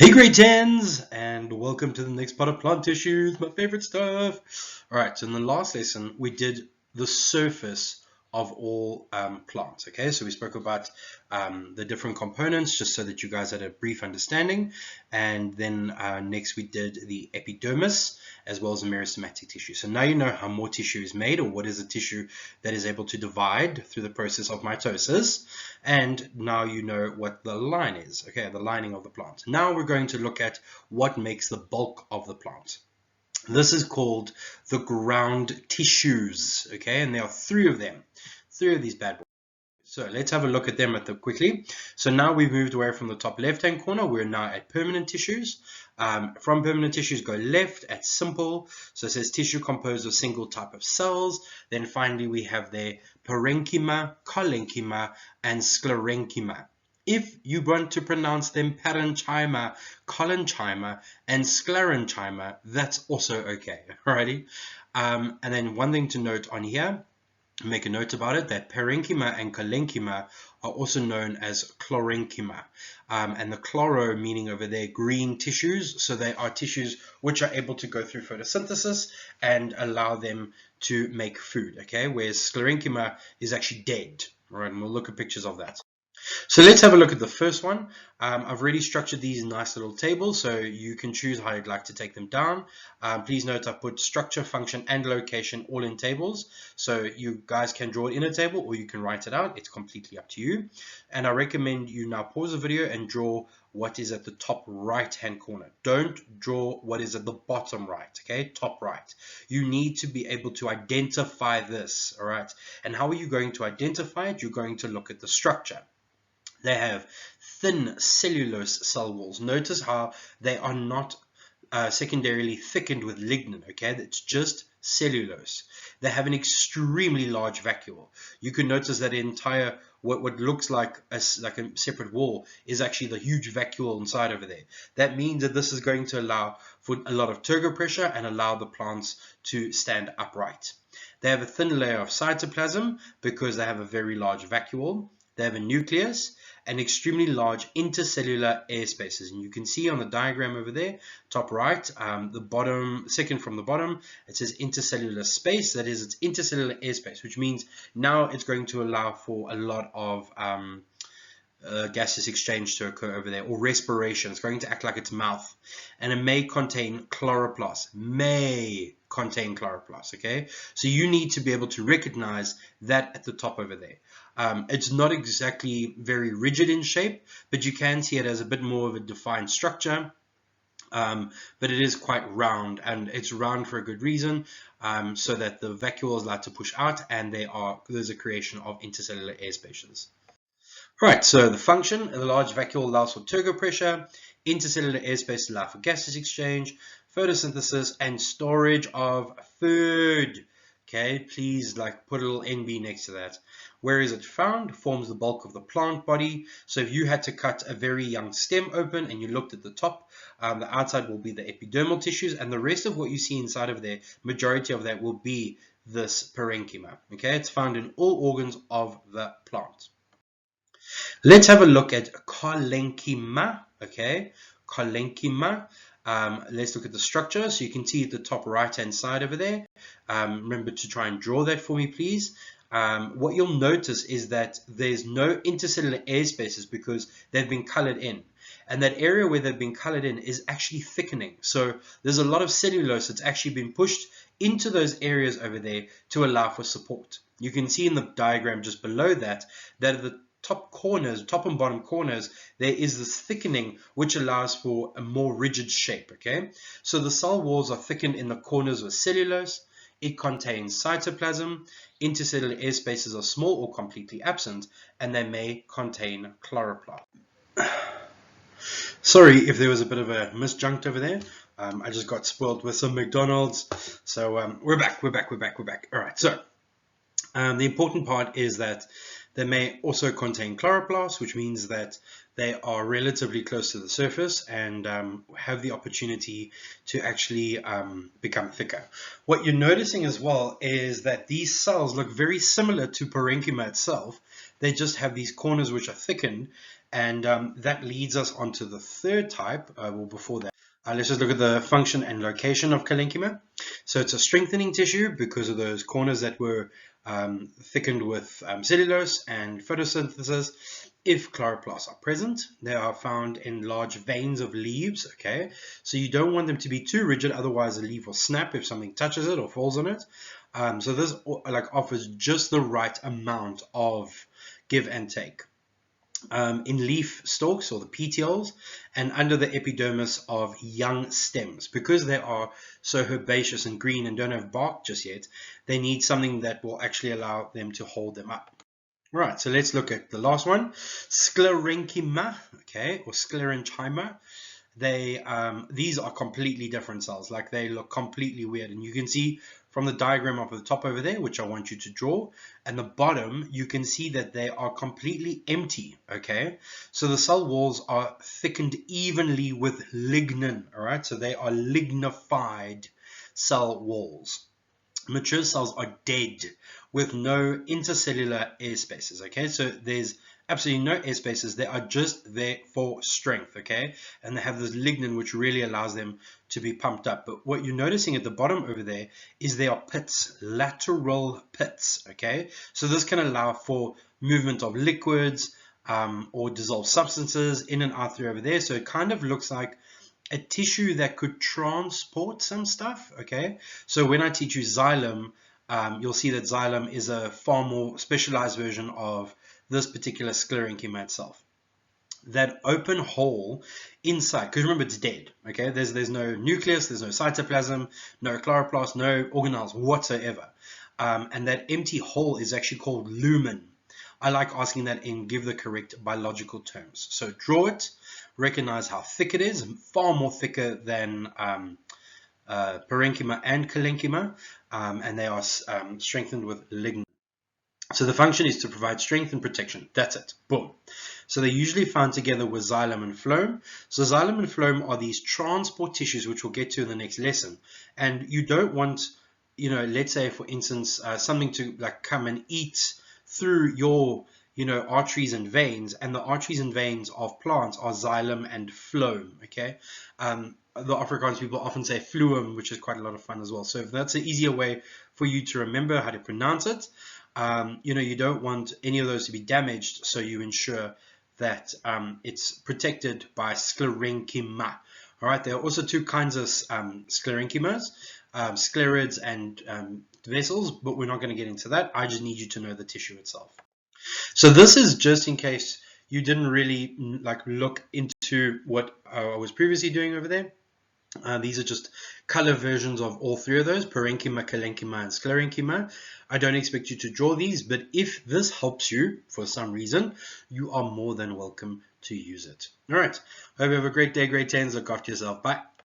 Hey Grd10s, and welcome to the next part of plant tissues, my favorite stuff. Alright, so in the last lesson we did the surface of all plants, okay? So we spoke about the different components just so that you guys had a brief understanding, and then next we did the epidermis as well as the meristematic tissue. So now you know how more tissue is made, or what is a tissue that is able to divide through the process of mitosis, and now you know what the line is, okay, the lining of the plant. Now we're going to look at what makes the bulk of the plant. This is called the ground tissues, okay, and there are three of these bad boys. So let's have a look at them quickly. So now we've moved away from the top left-hand corner. We're now at permanent tissues. From permanent tissues, go left at simple. So it says tissue composed of single type of cells. Then finally we have their parenchyma, collenchyma, and sclerenchyma. If you want to pronounce them parenchyma, collenchyma, and sclerenchyma, that's also okay. Alrighty. And then one thing to note on here, make a note about it, that parenchyma and collenchyma are also known as chlorenchyma, and the chloro meaning over there green tissues. So they are tissues which are able to go through photosynthesis and allow them to make food, okay, whereas sclerenchyma is actually dead. All right, and we'll look at pictures of that. So let's have a look at the first one. I've already structured these nice little tables, so you can choose how you'd like to take them down. Please note I've put structure, function, and location all in tables, so you guys can draw it in a table or you can write it out. It's completely up to you. And I recommend you now pause the video and draw what is at the top right hand corner. Don't draw what is at the bottom right, okay? Top right. You need to be able to identify this, all right? And how are you going to identify it? You're going to look at the structure. They have thin cellulose cell walls. Notice how they are not secondarily thickened with lignin, okay? It's just cellulose. They have an extremely large vacuole. You can notice that entire, what looks like a separate wall is actually the huge vacuole inside over there. That means that this is going to allow for a lot of turgor pressure and allow the plants to stand upright. They have a thin layer of cytoplasm because they have a very large vacuole. They have a nucleus and extremely large intercellular air spaces. And you can see on the diagram over there, top right, the bottom, second from the bottom, it says intercellular space. That is, it's intercellular air space, which means now it's going to allow for a lot of gaseous exchange to occur over there, or respiration. It's going to act like its mouth, and it may contain chloroplasts. Okay, so you need to be able to recognize that at the top over there. It's not exactly very rigid in shape, but you can see it as a bit more of a defined structure. But it is quite round, and it's round for a good reason, so that the vacuoles like to push out, and there's a creation of intercellular air spaces. Right, so the function, the large vacuole allows for turgor pressure, intercellular airspace allow for gaseous exchange, photosynthesis, and storage of food. Okay, please put a little NB next to that. Where is it found? Forms the bulk of the plant body. So if you had to cut a very young stem open and you looked at the top, the outside will be the epidermal tissues, and the rest of what you see inside of there, majority of that will be this parenchyma. Okay, it's found in all organs of the plant. Let's have a look at collenchyma, okay? Collenchyma. Let's look at the structure. So you can see at the top right-hand side over there. Remember to try and draw that for me, please. What you'll notice is that there's no intercellular air spaces because they've been colored in. And that area where they've been colored in is actually thickening. So there's a lot of cellulose that's actually been pushed into those areas over there to allow for support. You can see in the diagram just below that at the top corners, top and bottom corners, there is this thickening which allows for a more rigid shape, okay? So the cell walls are thickened in the corners with cellulose. It contains cytoplasm. Intercellular air spaces are small or completely absent, and they may contain chloroplast. Sorry if there was a bit of a misjunct over there. I just got spoiled with some McDonald's. So we're back. All right, so the important part is that they may also contain chloroplasts, which means that they are relatively close to the surface and have the opportunity to actually become thicker. What you're noticing as well is that these cells look very similar to parenchyma itself. They just have these corners which are thickened, And that leads us onto the third type. Well, before that, let's just look at the function and location of Sclerenchyma. So it's a strengthening tissue because of those corners that were thickened with cellulose and photosynthesis. If chloroplasts are present, they are found in large veins of leaves, okay? So you don't want them to be too rigid, otherwise the leaf will snap if something touches it or falls on it. So this offers just the right amount of give and take. In leaf stalks or the petioles and under the epidermis of young stems. Because they are so herbaceous and green and don't have bark just yet, they need something that will actually allow them to hold them up. Right, so let's look at the last one, Sclerenchyma, okay, or Sclerenchyma. These are completely different cells, like they look completely weird, and you can see from the diagram up at the top over there, which I want you to draw, and the bottom, you can see that they are completely empty, okay? So the cell walls are thickened evenly with lignin, all right? So they are lignified cell walls. Mature cells are dead with no intercellular air spaces, okay? So there's absolutely no air spaces. They are just there for strength, okay? And they have this lignin which really allows them to be pumped up. But what you're noticing at the bottom over there is there are pits, lateral pits, okay? So this can allow for movement of liquids or dissolved substances in and out through over there. So it kind of looks like a tissue that could transport some stuff, okay? So when I teach you xylem, you'll see that xylem is a far more specialized version of this particular Sclerenchyma itself. That open hole inside, because remember it's dead, okay? There's no nucleus, there's no cytoplasm, no chloroplast, no organelles whatsoever. And that empty hole is actually called lumen. I like asking that and give the correct biological terms. So draw it, recognize how thick it is, far more thicker than parenchyma and Sclerenchyma, and they are strengthened with lignin. So the function is to provide strength and protection. That's it. Boom. So they're usually found together with xylem and phloem. So xylem and phloem are these transport tissues, which we'll get to in the next lesson. And you don't want, let's say, for instance, something to like come and eat through your, arteries and veins. And the arteries and veins of plants are xylem and phloem, okay? The Afrikaans people often say phloem, which is quite a lot of fun as well. So if that's an easier way for you to remember how to pronounce it, you don't want any of those to be damaged, so you ensure that it's protected by Sclerenchyma. All right, there are also two kinds of Sclerenchymas, sclerids and vessels, but we're not going to get into that. I just need you to know the tissue itself. So this is just in case you didn't really look into what I was previously doing over there. These are just color versions of all three of those, parenchyma, Sclerenchyma, and Sclerenchyma. I don't expect you to draw these, but if this helps you for some reason, you are more than welcome to use it. All right. Hope you have a great day, Grade 10s. Look after yourself. Bye.